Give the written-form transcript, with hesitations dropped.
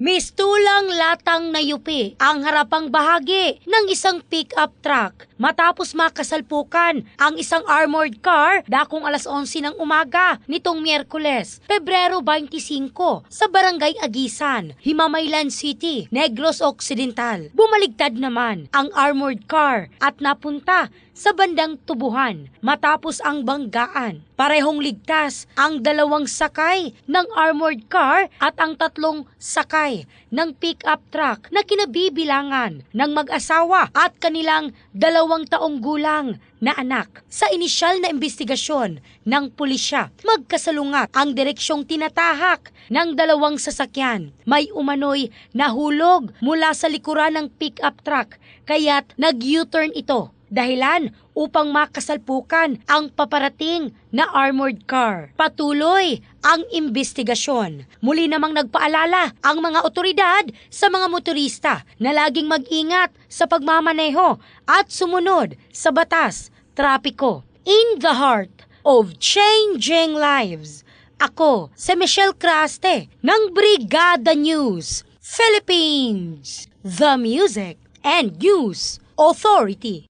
Mistulang latang na yupi ang harapang bahagi ng isang pick-up truck matapos makasalpukan ang isang armored car dakong alas 11 ng umaga nitong Miyerkules, Pebrero 25 sa Barangay Agisan, Himamaylan City, Negros Occidental. Bumaligtad naman ang armored car at napunta sa bandang tubuhan matapos ang banggaan. Parehong ligtas ang dalawang sakay ng armored car at ang tatlong sakay ng pick-up truck na kinabibilangan ng mag-asawa at kanilang 2 taong gulang na anak. Sa inisyal na investigasyon ng pulisya, magkasalungat ang direksyong tinatahak ng 2 sasakyan. May umano'y nahulog mula sa likuran ng pick-up truck kaya't nag-U-turn ito. Dahilan upang makasalpukan ang paparating na armored car. Patuloy ang investigasyon. Muli namang nagpaalala ang mga otoridad sa mga motorista na laging mag-ingat sa pagmamaneho at sumunod sa batas, trapiko. In the heart of changing lives, ako si Michelle Craste ng Brigada News Philippines, the Music and News Authority.